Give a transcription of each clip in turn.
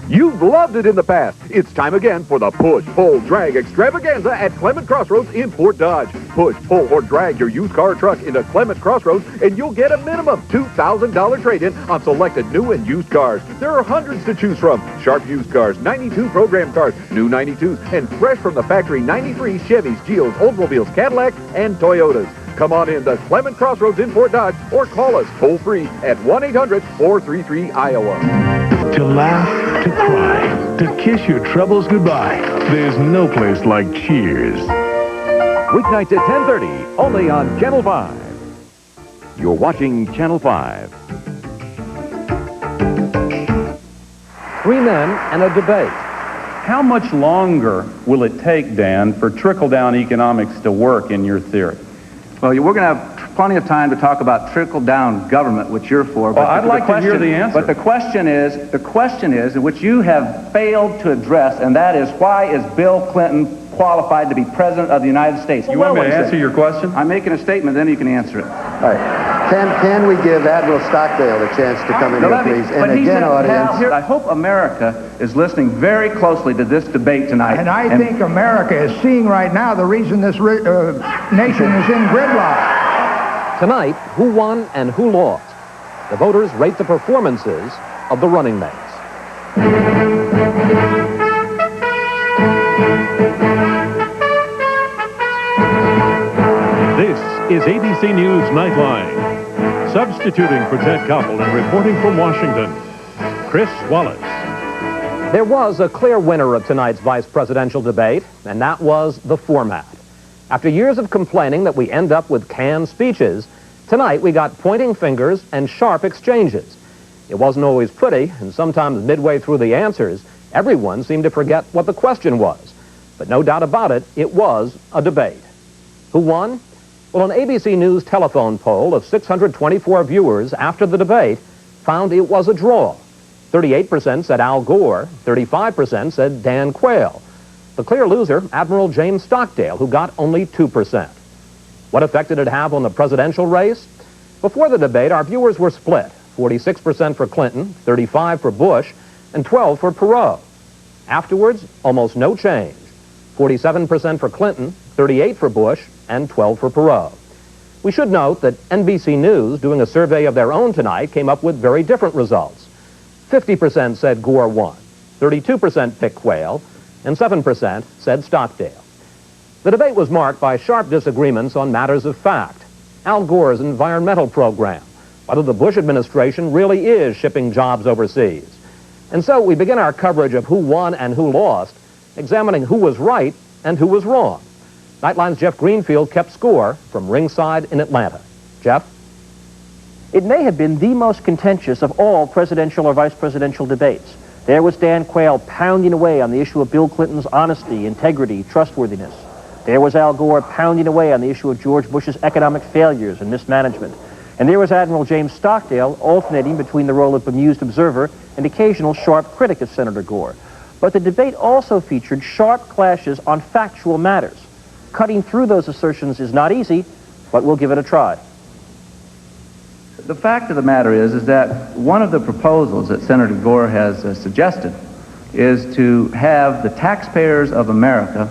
You've loved it in the past. It's time again for the push, pull, drag extravaganza at Clement Crossroads in Fort Dodge. Push, pull, or drag your used car or truck into Clement Crossroads and you'll get a minimum $2,000 trade-in on selected new and used cars. There are hundreds to choose from. Sharp used cars, 92 program cars, new 92s, and fresh from the factory 93 Chevys, Geos, Oldsmobiles, Cadillacs, and Toyotas. Come on in to Clement Crossroads in Fort Dodge or call us toll-free at 1-800-433-IOWA. To laugh, to cry, to kiss your troubles goodbye. There's no place like Cheers. Weeknights at 10:30, only on Channel 5. You're watching Channel 5. Three men and a debate. How much longer will it take, Dan, for trickle-down economics to work in your theory? Well, we're going to have plenty of time to talk about trickle-down government, which you're for. Well, I'd like to hear the answer. But the question is, which you have failed to address, and that is, why is Bill Clinton qualified to be President of the United States? You want me to answer your question? I'm making a statement, then you can answer it. All right. Can we give Admiral Stockdale a chance to come in here, please? And again, audience. I hope America is listening very closely to this debate tonight. And I think America is seeing right now the reason this nation is in gridlock. Tonight, who won and who lost? The voters rate the performances of the running mates. This is ABC News Nightline. Substituting for Ted Koppel and reporting from Washington, Chris Wallace. There was a clear winner of tonight's vice presidential debate, and that was the format. After years of complaining that we end up with canned speeches, tonight we got pointing fingers and sharp exchanges. It wasn't always pretty, and sometimes midway through the answers, everyone seemed to forget what the question was. But no doubt about it, it was a debate. Who won? Well, an ABC News telephone poll of 624 viewers after the debate found it was a draw. 38% said Al Gore, 35% said Dan Quayle. The clear loser, Admiral James Stockdale, who got only 2%. What effect did it have on the presidential race? Before the debate, our viewers were split. 46% for Clinton, 35% for Bush, and 12% for Perot. Afterwards, almost no change. 47% for Clinton, 38% for Bush, and 12% for Perot. We should note that NBC News, doing a survey of their own tonight, came up with very different results. 50% said Gore won, 32% picked Quayle, and 7% said Stockdale. The debate was marked by sharp disagreements on matters of fact. Al Gore's environmental program, whether the Bush administration really is shipping jobs overseas. And so we begin our coverage of who won and who lost, examining who was right and who was wrong. Nightline's Jeff Greenfield kept score from ringside in Atlanta. Jeff? It may have been the most contentious of all presidential or vice presidential debates. There was Dan Quayle pounding away on the issue of Bill Clinton's honesty, integrity, trustworthiness. There was Al Gore pounding away on the issue of George Bush's economic failures and mismanagement. And there was Admiral James Stockdale alternating between the role of bemused observer and occasional sharp critic of Senator Gore. But the debate also featured sharp clashes on factual matters. Cutting through those assertions is not easy, but we'll give it a try. The fact of the matter is that one of the proposals that Senator Gore has suggested is to have the taxpayers of America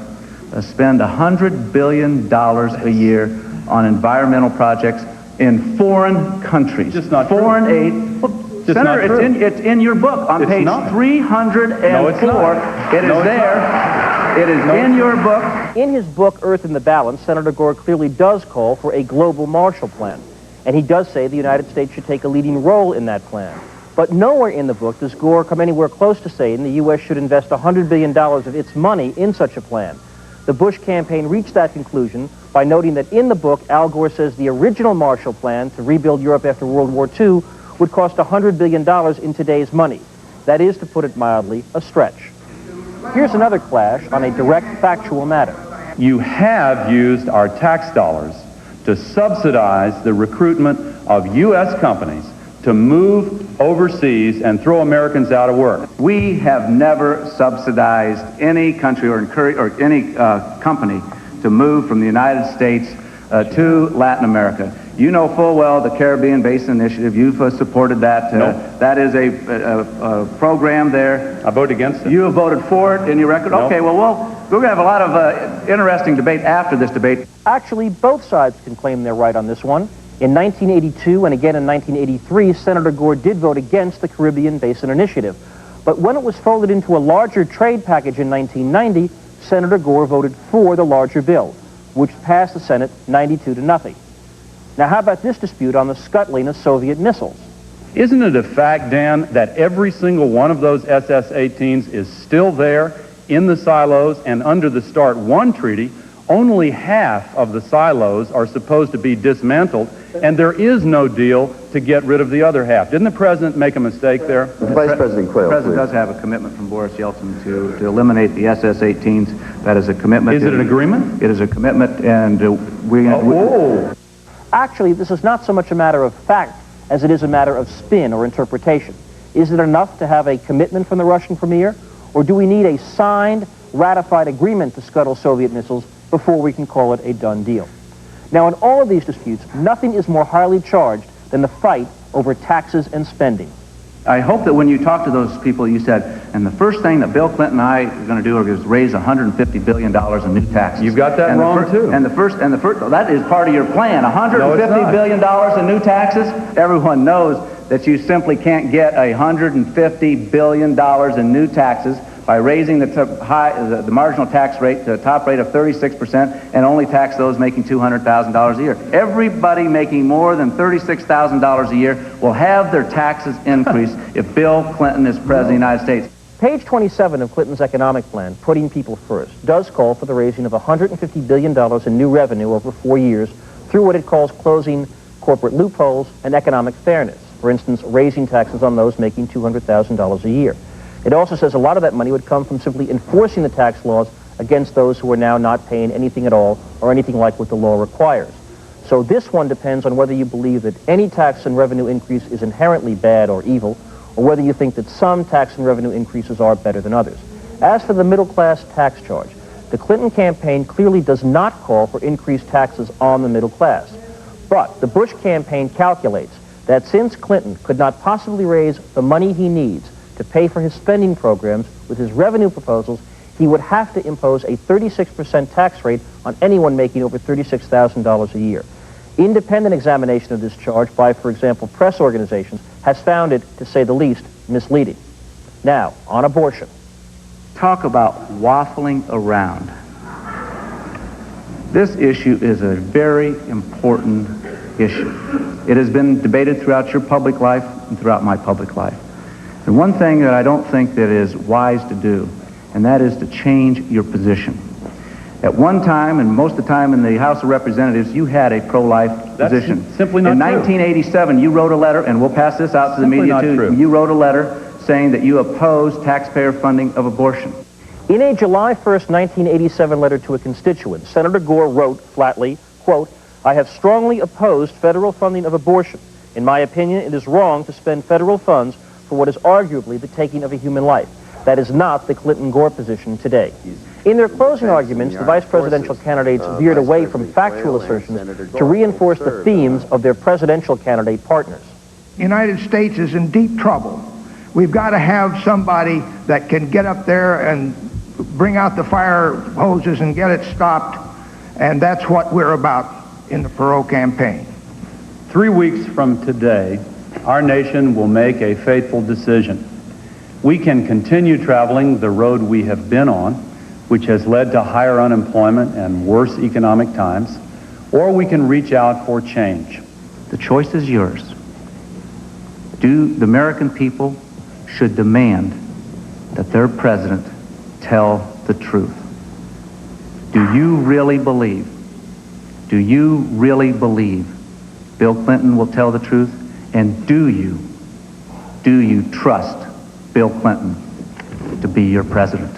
spend $100 billion a year on environmental projects in foreign countries. Just not foreign true. aid. Well, Senator, it's in your book on page 304. No, it's not. It is there. It is in your book. In his book, Earth in the Balance, Senator Gore clearly does call for a global Marshall Plan. And he does say the United States should take a leading role in that plan. But nowhere in the book does Gore come anywhere close to saying the U.S. should invest $100 billion of its money in such a plan. The Bush campaign reached that conclusion by noting that in the book, Al Gore says the original Marshall Plan to rebuild Europe after World War II would cost $100 billion in today's money. That is, to put it mildly, a stretch. Here's another clash on a direct factual matter. You have used our tax dollars to subsidize the recruitment of U.S. companies to move overseas and throw Americans out of work. We have never subsidized any country or any company to move from the United States to Latin America. You know full well the Caribbean Basin Initiative. You've supported that. No. That is a program there. I voted against it. You have voted for it in your record? No. Okay, well, we're going to have a lot of interesting debate after this debate. Actually, both sides can claim they're right on this one. In 1982 and again in 1983, Senator Gore did vote against the Caribbean Basin Initiative. But when it was folded into a larger trade package in 1990, Senator Gore voted for the larger bill, which passed the Senate 92-0. Now, how about this dispute on the scuttling of Soviet missiles? Isn't it a fact, Dan, that every single one of those SS-18s is still there in the silos, and under the START I treaty, only half of the silos are supposed to be dismantled, and there is no deal to get rid of the other half? Didn't the President make a mistake there? Vice President Quayle, The President please. does have a commitment from Boris Yeltsin to eliminate the SS-18s. That is a commitment. Is it an agreement? It is a commitment, and Actually, this is not so much a matter of fact as it is a matter of spin or interpretation. Is it enough to have a commitment from the Russian premier, or do we need a signed, ratified agreement to scuttle Soviet missiles before we can call it a done deal? Now, in all of these disputes, nothing is more highly charged than the fight over taxes and spending. I hope that when you talk to those people, you said, and the first thing that Bill Clinton and I are going to do is raise $150 billion in new taxes. You've got that wrong, too. And the first, that is part of your plan, $150 billion in new taxes. Everyone knows that you simply can't get $150 billion in new taxes by raising the marginal tax rate to a top rate of 36% and only tax those making $200,000 a year. Everybody making more than $36,000 a year will have their taxes increased if Bill Clinton is President of the United States. Page 27 of Clinton's economic plan, Putting People First, does call for the raising of $150 billion in new revenue over 4 years through what it calls closing corporate loopholes and economic fairness. For instance, raising taxes on those making $200,000 a year. It also says a lot of that money would come from simply enforcing the tax laws against those who are now not paying anything at all or anything like what the law requires. So this one depends on whether you believe that any tax and revenue increase is inherently bad or evil, or whether you think that some tax and revenue increases are better than others. As for the middle-class tax charge, the Clinton campaign clearly does not call for increased taxes on the middle class. But the Bush campaign calculates that since Clinton could not possibly raise the money he needs to pay for his spending programs with his revenue proposals, he would have to impose a 36% tax rate on anyone making over $36,000 a year. Independent examination of this charge by, for example, press organizations has found it, to say the least, misleading. Now, on abortion. Talk about waffling around. This issue is a very important issue. It has been debated throughout your public life and throughout my public life. And one thing that I don't think that is wise to do, and that is to change your position. At one time, and most of the time in the House of Representatives, you had a pro-life position. Simply not in true. 1987, you wrote a letter, and we'll pass this out to the media too. True. You wrote a letter saying that you oppose taxpayer funding of abortion. In a July 1st, 1987 letter to a constituent, Senator Gore wrote flatly, quote, "I have strongly opposed federal funding of abortion. In my opinion, it is wrong to spend federal funds for what is arguably the taking of a human life. That is not the Clinton-Gore position today." In their closing arguments, the vice presidential candidates veered away from factual assertions to reinforce the themes of their presidential candidate partners. The United States is in deep trouble. We've got to have somebody that can get up there and bring out the fire hoses and get it stopped, and that's what we're about in the Perot campaign. 3 weeks from today, our nation will make a fateful decision. We can continue traveling the road we have been on, which has led to higher unemployment and worse economic times, or we can reach out for change. The choice is yours. The American people should demand that their president tell the truth. Do you really believe Bill Clinton will tell the truth? And do you trust Bill Clinton to be your president?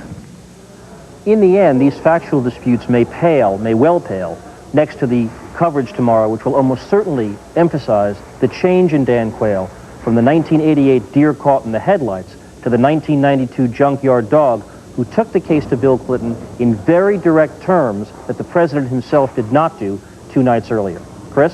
In the end, these factual disputes may well pale, next to the coverage tomorrow, which will almost certainly emphasize the change in Dan Quayle from the 1988 deer caught in the headlights to the 1992 junkyard dog who took the case to Bill Clinton in very direct terms that the president himself did not do 2 nights earlier. Chris?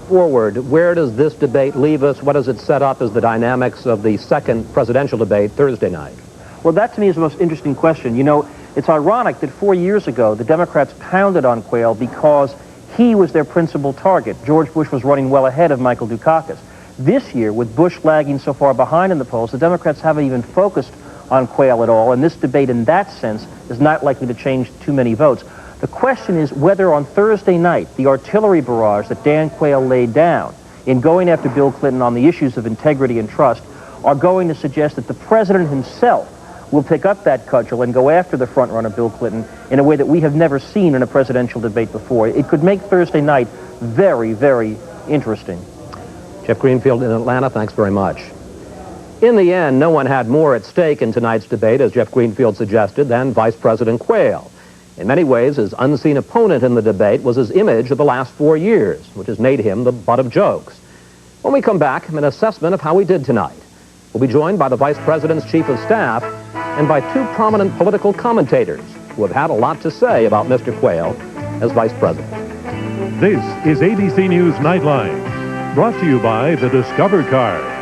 forward, where does this debate leave us? What does it set up as the dynamics of the second presidential debate Thursday night? Well, that to me is the most interesting question. You know, it's ironic that 4 years ago, the Democrats pounded on Quayle because he was their principal target. George Bush was running well ahead of Michael Dukakis. This year, with Bush lagging so far behind in the polls, the Democrats haven't even focused on Quayle at all, and this debate in that sense is not likely to change too many votes. The question is whether on Thursday night, the artillery barrage that Dan Quayle laid down in going after Bill Clinton on the issues of integrity and trust are going to suggest that the president himself will pick up that cudgel and go after the frontrunner Bill Clinton in a way that we have never seen in a presidential debate before. It could make Thursday night very, very interesting. Jeff Greenfield in Atlanta, thanks very much. In the end, no one had more at stake in tonight's debate, as Jeff Greenfield suggested, than Vice President Quayle. In many ways, his unseen opponent in the debate was his image of the last 4 years, which has made him the butt of jokes. When we come back, an assessment of how he did tonight. We'll be joined by the Vice President's Chief of Staff and by two prominent political commentators who have had a lot to say about Mr. Quayle as Vice President. This is ABC News Nightline, brought to you by the Discover Card.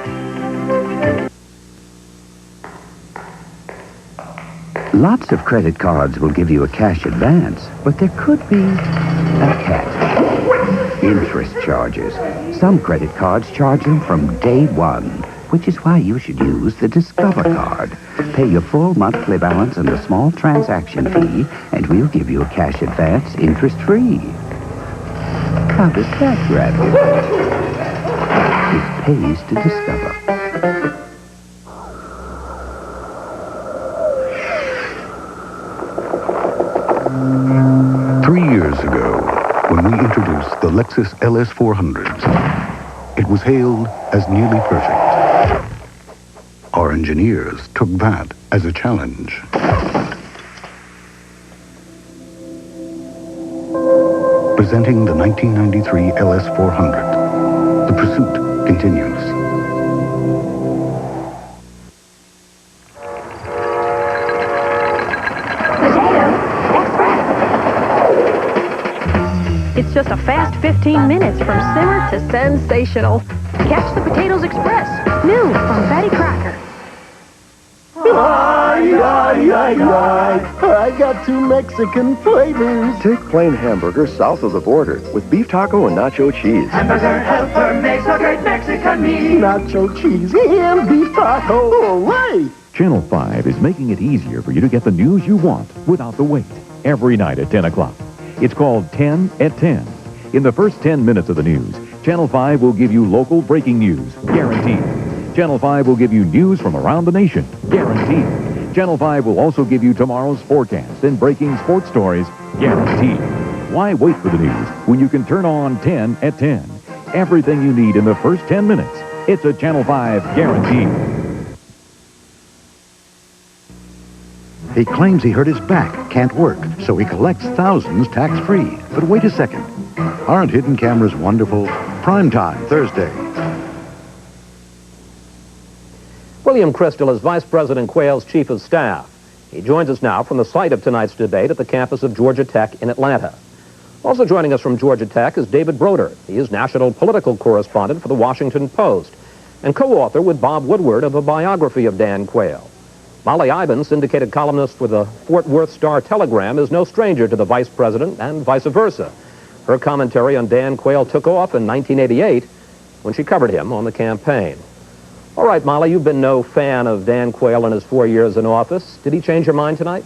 Lots of credit cards will give you a cash advance, but there could be a catch. Interest charges. Some credit cards charge them from day one, which is why you should use the Discover Card. Pay your full monthly balance and a small transaction fee, and we'll give you a cash advance interest-free. How does that rattle? It pays to discover. 3 years ago, when we introduced the Lexus LS400s, it was hailed as nearly perfect. Our engineers took that as a challenge. Presenting the 1993 LS400, the pursuit continues. It's just a fast 15 minutes from simmer to sensational. Catch the Potatoes Express, new from Betty Crocker. I got 2 Mexican flavors. Take plain hamburger south of the border with beef taco and nacho cheese. Hamburger helper makes a great Mexican meal. Nacho cheese and beef taco. Hooray! Channel 5 is making it easier for you to get the news you want without the wait. Every night at 10 o'clock. It's called 10 at 10. In the first 10 minutes of the news, Channel 5 will give you local breaking news, guaranteed. Channel 5 will give you news from around the nation, guaranteed. Channel 5 will also give you tomorrow's forecast and breaking sports stories, guaranteed. Why wait for the news when you can turn on 10 at 10? Everything you need in the first 10 minutes. It's a Channel 5 guarantee. He claims he hurt his back, can't work, so he collects thousands tax-free. But wait a second. Aren't hidden cameras wonderful? Primetime, Thursday. William Crystal is Vice President Quayle's Chief of Staff. He joins us now from the site of tonight's debate at the campus of Georgia Tech in Atlanta. Also joining us from Georgia Tech is David Broder. He is national political correspondent for the Washington Post and co-author with Bob Woodward of a biography of Dan Quayle. Molly Iben, syndicated columnist for the Fort Worth Star-Telegram, is no stranger to the Vice President and vice versa. Her commentary on Dan Quayle took off in 1988 when she covered him on the campaign. All right, Molly, you've been no fan of Dan Quayle in his 4 years in office. Did he change your mind tonight?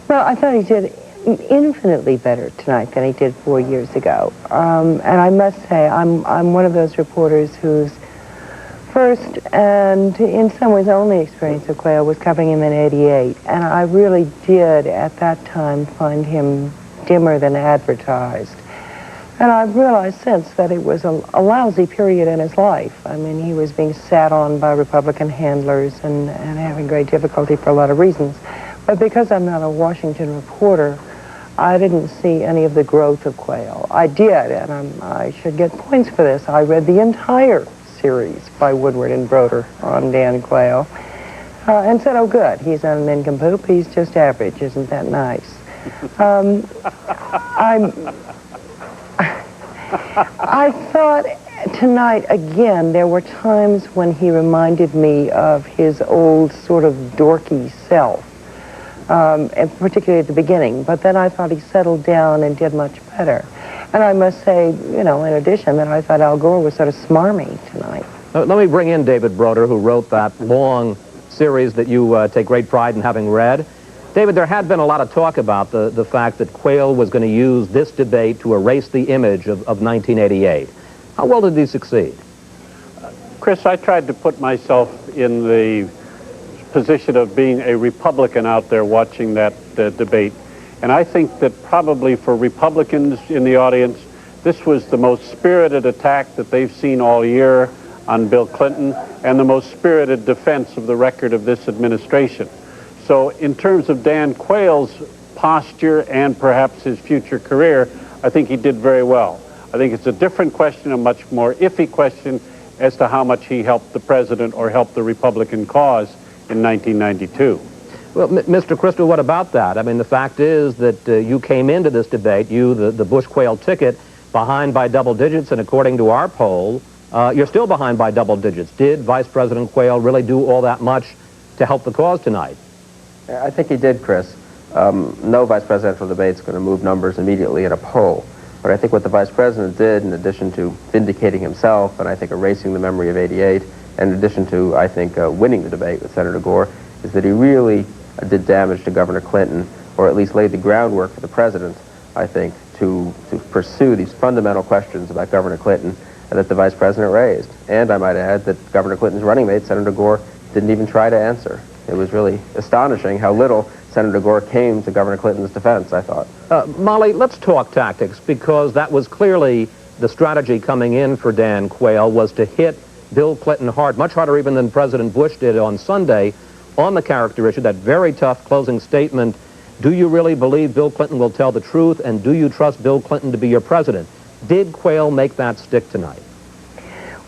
Well, I thought he did infinitely better tonight than he did 4 years ago. And I must say, I'm one of those reporters whose first and in some ways only experience of Quayle was covering him in '88. And I really did at that time find him dimmer than advertised. And I've realized since that it was a lousy period in his life. I mean, he was being sat on by Republican handlers and having great difficulty for a lot of reasons. But because I'm not a Washington reporter, I didn't see any of the growth of Quayle. I did, and I should get points for this. I read the entire series by Woodward and Broder on Dan Quayle and said, oh, good, he's not an nincompoop, he's just average. Isn't that nice? I thought tonight, again, there were times when he reminded me of his old sort of dorky self, and particularly at the beginning. But then I thought he settled down and did much better. And I must say, you know, in addition, that I thought Al Gore was sort of smarmy tonight. Let me bring in David Broder, who wrote that long series that you take great pride in having read. David, there had been a lot of talk about the fact that Quayle was going to use this debate to erase the image of 1988. How well did he succeed? Chris, I tried to put myself in the position of being a Republican out there watching that debate. And I think that probably for Republicans in the audience, this was the most spirited attack that they've seen all year on Bill Clinton and the most spirited defense of the record of this administration. So in terms of Dan Quayle's posture and perhaps his future career, I think he did very well. I think it's a different question, a much more iffy question as to how much he helped the president or helped the Republican cause in 1992. Well, Mr. Crystal, what about that? I mean, the fact is that you came into this debate, the Bush-Quayle ticket, behind by double digits, and according to our poll, you're still behind by double digits. Did Vice President Quayle really do all that much to help the cause tonight? I think he did, Chris. No vice presidential debate is going to move numbers immediately in a poll. But I think what the vice president did, in addition to vindicating himself and I think erasing the memory of '88, and in addition to, I think, winning the debate with Senator Gore, is that he really did damage to Governor Clinton, or at least laid the groundwork for the president, I think, to pursue these fundamental questions about Governor Clinton that the vice president raised. And I might add that Governor Clinton's running mate, Senator Gore, didn't even try to answer. It was really astonishing how little Senator Gore came to Governor Clinton's defense, I thought. Molly, let's talk tactics, because that was clearly the strategy coming in for Dan Quayle, was to hit Bill Clinton hard, much harder even than President Bush did on Sunday, on the character issue, that very tough closing statement. Do you really believe Bill Clinton will tell the truth, and do you trust Bill Clinton to be your president? Did Quayle make that stick tonight?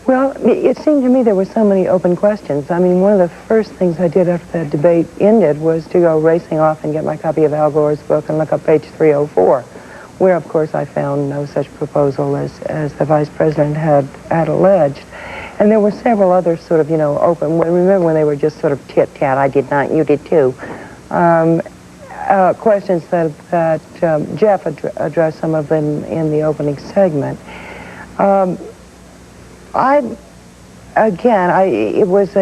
Well, it seemed to me there were so many open questions. I mean, one of the first things I did after that debate ended was to go racing off and get my copy of Al Gore's book and look up page 304, where, of course, I found no such proposal as the vice president had alleged. And there were several other sort of, you know, open, remember when they were just sort of tit-tat, I did not, you did too, questions that Jeff addressed some of them in the opening segment. It was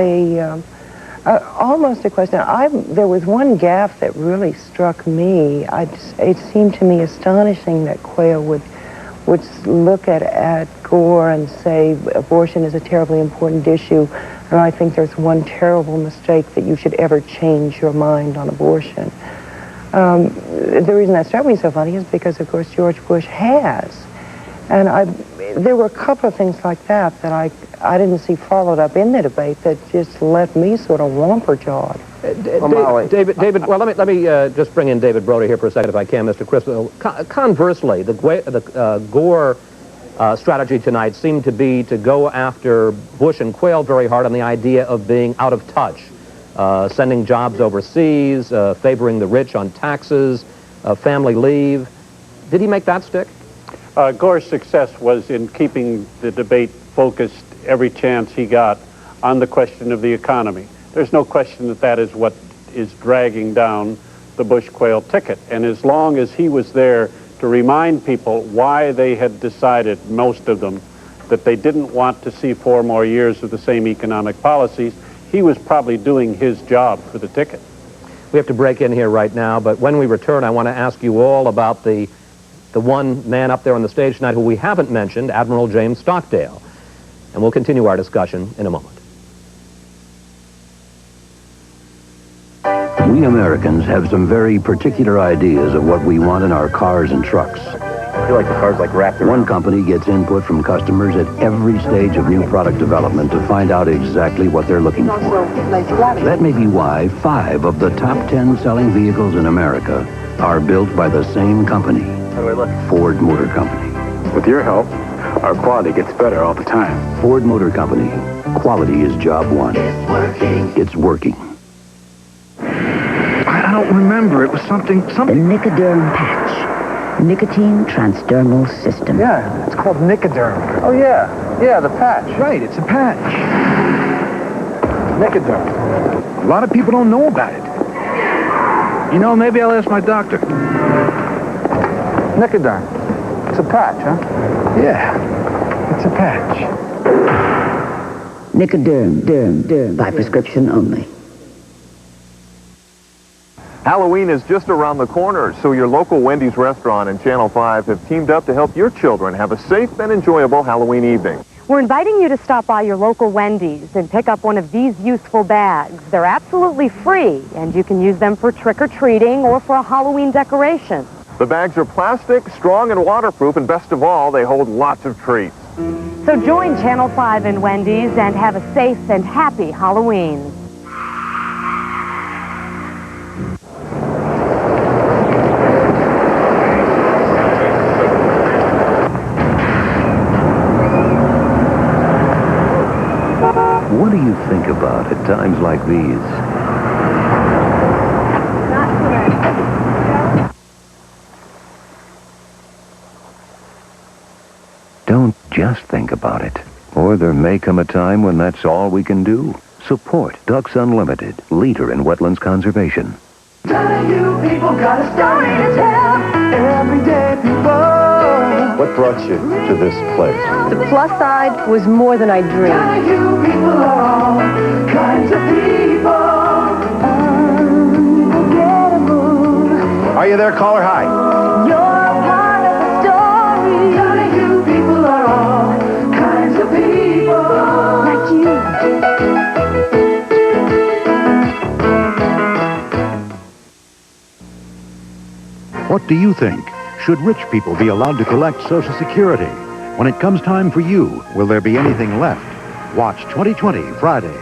almost a question. There was one gaffe that really struck me. It seemed to me astonishing that Quayle would look at Gore and say abortion is a terribly important issue, and I think there's one terrible mistake that you should ever change your mind on abortion. The reason that struck me so funny is because, of course, George Bush has. And there were a couple of things like that I didn't see followed up in the debate that just left me sort of womper-jawed. David, well, let me just bring in David Broder here for a second, if I can, Mr. Crystal. Conversely, the Gore strategy tonight seemed to be to go after Bush and Quayle very hard on the idea of being out of touch, sending jobs overseas, favoring the rich on taxes, family leave. Did he make that stick? Gore's success was in keeping the debate focused every chance he got on the question of the economy. There's no question that that is what is dragging down the Bush-Quayle ticket. And as long as he was there to remind people why they had decided, most of them, that they didn't want to see 4 more years of the same economic policies, he was probably doing his job for the ticket. We have to break in here right now, but when we return, I want to ask you all about the one man up there on the stage tonight who we haven't mentioned, Admiral James Stockdale. And we'll continue our discussion in a moment. We Americans have some very particular ideas of what we want in our cars and trucks. I feel like the car's like wrapped around. One company gets input from customers at every stage of new product development to find out exactly what they're looking for. That may be why 5 of the top 10 selling vehicles in America are built by the same company, Ford Motor Company. With your help, our quality gets better all the time. Ford Motor Company. Quality is job one. It's working. It's working. I don't remember. It was something... The Nicoderm patch. Nicotine transdermal system. Yeah, it's called Nicoderm. Oh, yeah. Yeah, the patch. Right, it's a patch. Nicoderm. A lot of people don't know about it. You know, maybe I'll ask my doctor. Nicoderm. It's a patch, huh? Yeah, it's a patch. Nicoderm, by prescription only. Halloween is just around the corner, so your local Wendy's restaurant and Channel 5 have teamed up to help your children have a safe and enjoyable Halloween evening. We're inviting you to stop by your local Wendy's and pick up one of these useful bags. They're absolutely free, and you can use them for trick-or-treating or for a Halloween decoration. The bags are plastic, strong, and waterproof, and best of all, they hold lots of treats. So join Channel 5 and Wendy's and have a safe and happy Halloween. What do you think about at times like these? Don't just think about it. Or there may come a time when that's all we can do. Support Ducks Unlimited, leader in wetlands conservation. None of you people got a story to tell. Everyday people. What brought you to this place? The plus side was more than I dreamed. None of you people are all kinds of people. Unforgettable. Are you there, caller? Hi. You're a part of the story. None of you people are all kinds of people. Like you. What do you think? Should rich people be allowed to collect Social Security? When it comes time for you, will there be anything left? Watch 2020 Friday.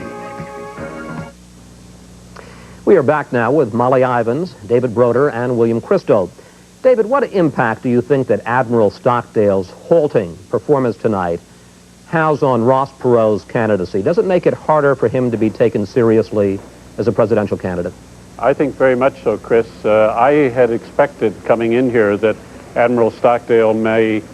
We are back now with Molly Ivins, David Broder, and William Christo. David, what impact do you think that Admiral Stockdale's halting performance tonight has on Ross Perot's candidacy? Does it make it harder for him to be taken seriously as a presidential candidate? I think very much so, Chris. I had expected coming in here that Admiral Stockdale might,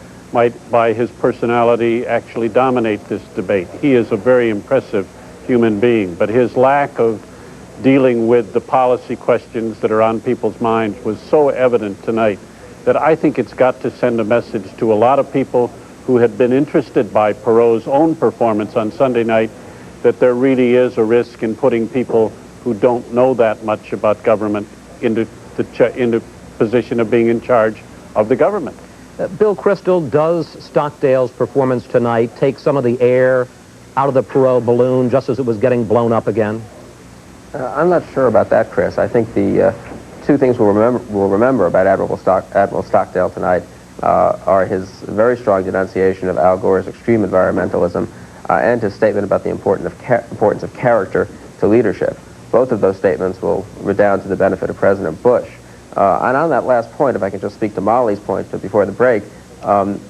by his personality, actually dominate this debate. He is a very impressive human being, but his lack of dealing with the policy questions that are on people's minds was so evident tonight that I think it's got to send a message to a lot of people who had been interested by Perot's own performance on Sunday night that there really is a risk in putting people who don't know that much about government into position of being in charge of the government. Bill Crystal, does Stockdale's performance tonight take some of the air out of the Perot balloon just as it was getting blown up again? I'm not sure about that, Chris. I think the two things we'll remember about Admiral Stockdale tonight are his very strong denunciation of Al Gore's extreme environmentalism and his statement about the importance of character to leadership. Both of those statements will redound to the benefit of President Bush. And on that last point, if I can just speak to Molly's point before the break,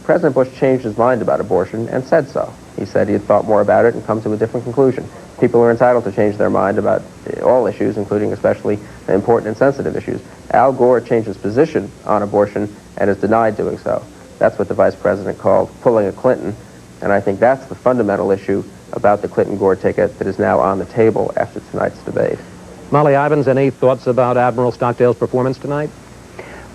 President Bush changed his mind about abortion and said so. He said he had thought more about it and come to a different conclusion. People are entitled to change their mind about all issues, including especially the important and sensitive issues. Al Gore changed his position on abortion and is denied doing so. That's what the vice president called pulling a Clinton, and I think that's the fundamental issue about the Clinton-Gore ticket that is now on the table after tonight's debate. Molly Ivins, any thoughts about Admiral Stockdale's performance tonight?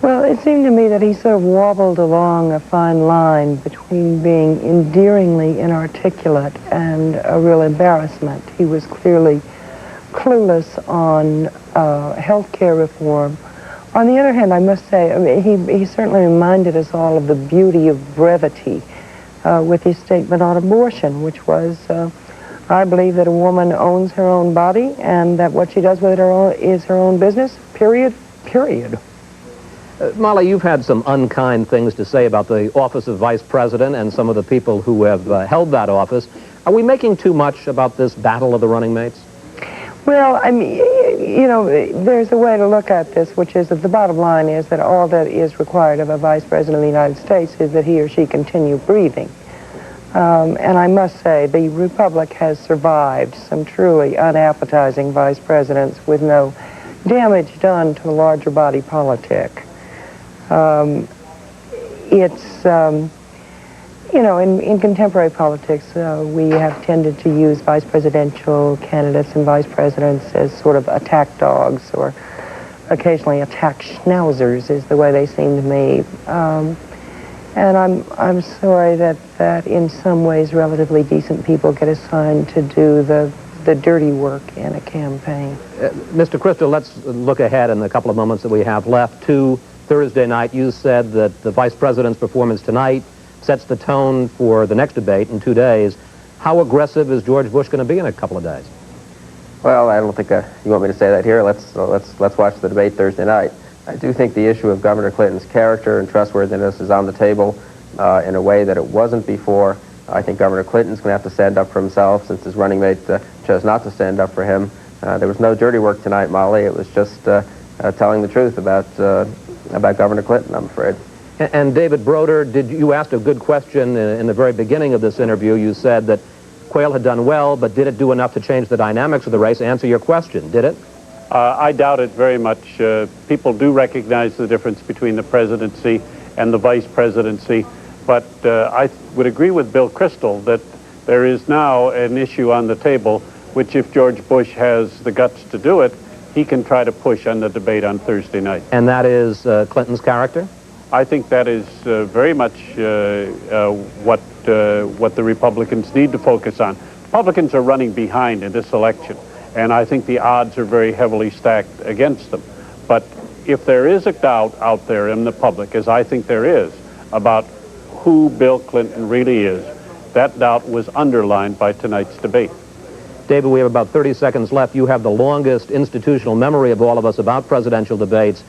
Well, it seemed to me that he sort of wobbled along a fine line between being endearingly inarticulate and a real embarrassment. He was clearly clueless on health care reform. On the other hand, I must say, I mean, he certainly reminded us all of the beauty of brevity with his statement on abortion, which was, I believe that a woman owns her own body and that what she does with it is her own business, period. Molly, you've had some unkind things to say about the office of vice president and some of the people who have held that office. Are we making too much about this battle of the running mates? Well, I mean, you know, there's a way to look at this, which is that the bottom line is that all that is required of a vice president of the United States is that he or she continue breathing. And I must say, the Republic has survived some truly unappetizing vice presidents with no damage done to the larger body politic. it's, you know, in contemporary politics, we have tended to use vice presidential candidates and vice presidents as sort of attack dogs, or occasionally attack schnauzers is the way they seem to me. And I'm sorry that in some ways relatively decent people get assigned to do the dirty work in a campaign. Mr. Crystal, let's look ahead in the couple of moments that we have left to Thursday night. You said that the vice president's performance tonight sets the tone for the next debate in 2 days. How aggressive is George Bush going to be in a couple of days? Well, I don't think you want me to say that here. Let's watch the debate Thursday night. I do think the issue of Governor Clinton's character and trustworthiness is on the table in a way that it wasn't before. I think Governor Clinton's going to have to stand up for himself since his running mate chose not to stand up for him. There was no dirty work tonight, Molly. It was just telling the truth about Governor Clinton, I'm afraid. And David Broder, you asked a good question in the very beginning of this interview. You said that Quayle had done well, but did it do enough to change the dynamics of the race? Answer your question. Did it? I doubt it very much. People do recognize the difference between the presidency and the vice presidency, but I would agree with Bill Kristol that there is now an issue on the table which, if George Bush has the guts to do it, he can try to push on the debate on Thursday night. And that is Clinton's character? I think that is very much what the Republicans need to focus on. Republicans are running behind in this election, and I think the odds are very heavily stacked against them. But if there is a doubt out there in the public, as I think there is, about who Bill Clinton really is, that doubt was underlined by tonight's debate. David, we have about 30 seconds left. You have the longest institutional memory of all of us about presidential debates.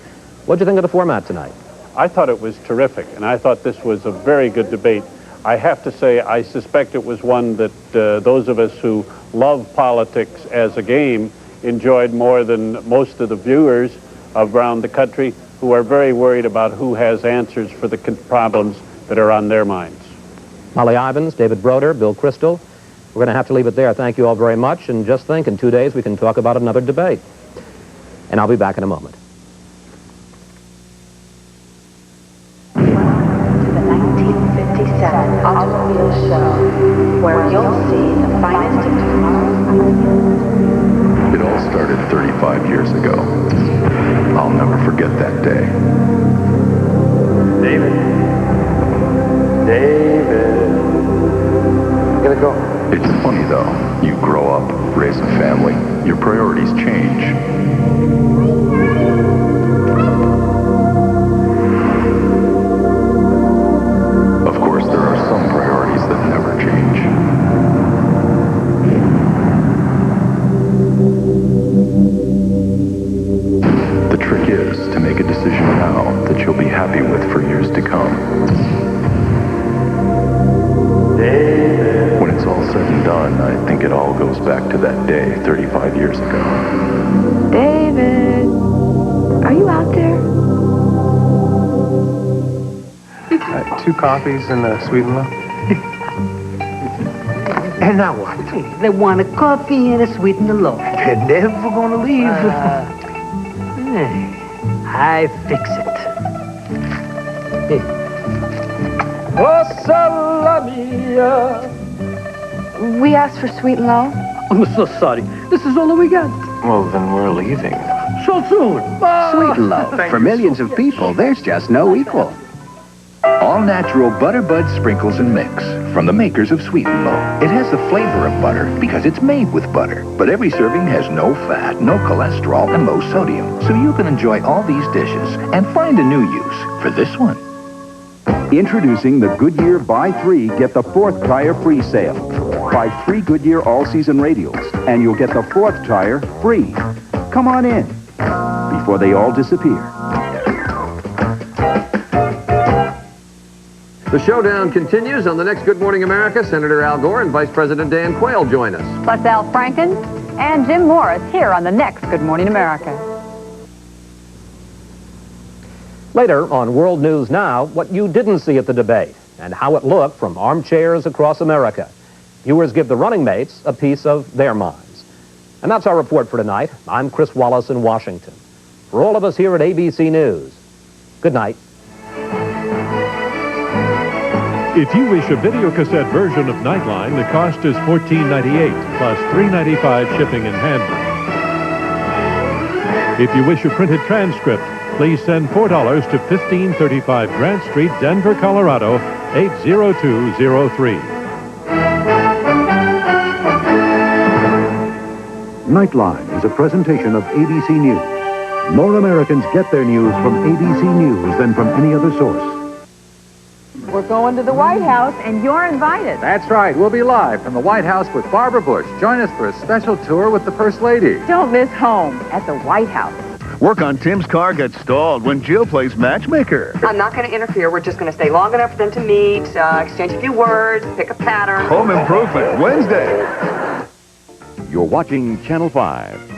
What do you think of the format tonight? I thought it was terrific, and I thought this was a very good debate. I have to say, I suspect it was one that those of us who love politics as a game enjoyed more than most of the viewers around the country who are very worried about who has answers for the problems that are on their minds. Molly Ivins, David Broder, Bill Kristol. We're going to have to leave it there. Thank you all very much, and just think, in 2 days we can talk about another debate. And I'll be back in a moment. Automobile show, where you'll see the finest of tomorrow. It all started 35 years ago. I'll never forget that day. David. Gotta go. It's funny, though. You grow up, raise a family, your priorities change. Back to that day 35 years ago. David, are you out there? 2 coffees and a sweet and low. And now what? They want a coffee and a sweet and low. They're never gonna leave. I fix it. Oh, salami. We asked for sweet and low. I'm so sorry. This is all we got. Well, then we're leaving. So soon. Sweet and low. For millions of people, there's just no equal. All-natural Butter Bud Sprinkles and Mix from the makers of Sweet and Low. It has the flavor of butter because it's made with butter. But every serving has no fat, no cholesterol, and low sodium. So you can enjoy all these dishes and find a new use for this one. Introducing the Goodyear Buy 3, Get the 4th Tire Free sale. Buy 3 Goodyear all-season radials, and you'll get the 4th tire free. Come on in before they all disappear. The showdown continues on the next Good Morning America. Senator Al Gore and Vice President Dan Quayle join us. Plus Al Franken and Jim Morris here on the next Good Morning America. Later on World News Now, what you didn't see at the debate and how it looked from armchairs across America. Viewers give the running mates a piece of their minds. And that's our report for tonight. I'm Chris Wallace in Washington. For all of us here at ABC News, good night. If you wish a videocassette version of Nightline, the cost is $14.98 plus $3.95 shipping and handling. If you wish a printed transcript, please send $4 to 1535 Grant Street, Denver, Colorado, 80203. Nightline is a presentation of ABC News. More Americans get their news from ABC News than from any other source. We're going to the White House, and you're invited. That's right. We'll be live from the White House with Barbara Bush. Join us for a special tour with the First Lady. Don't miss home at the White House. Work on Tim's car gets stalled when Jill plays matchmaker. I'm not going to interfere. We're just going to stay long enough for them to meet, exchange a few words, pick a pattern. Home Improvement, Wednesday. You're watching Channel 5.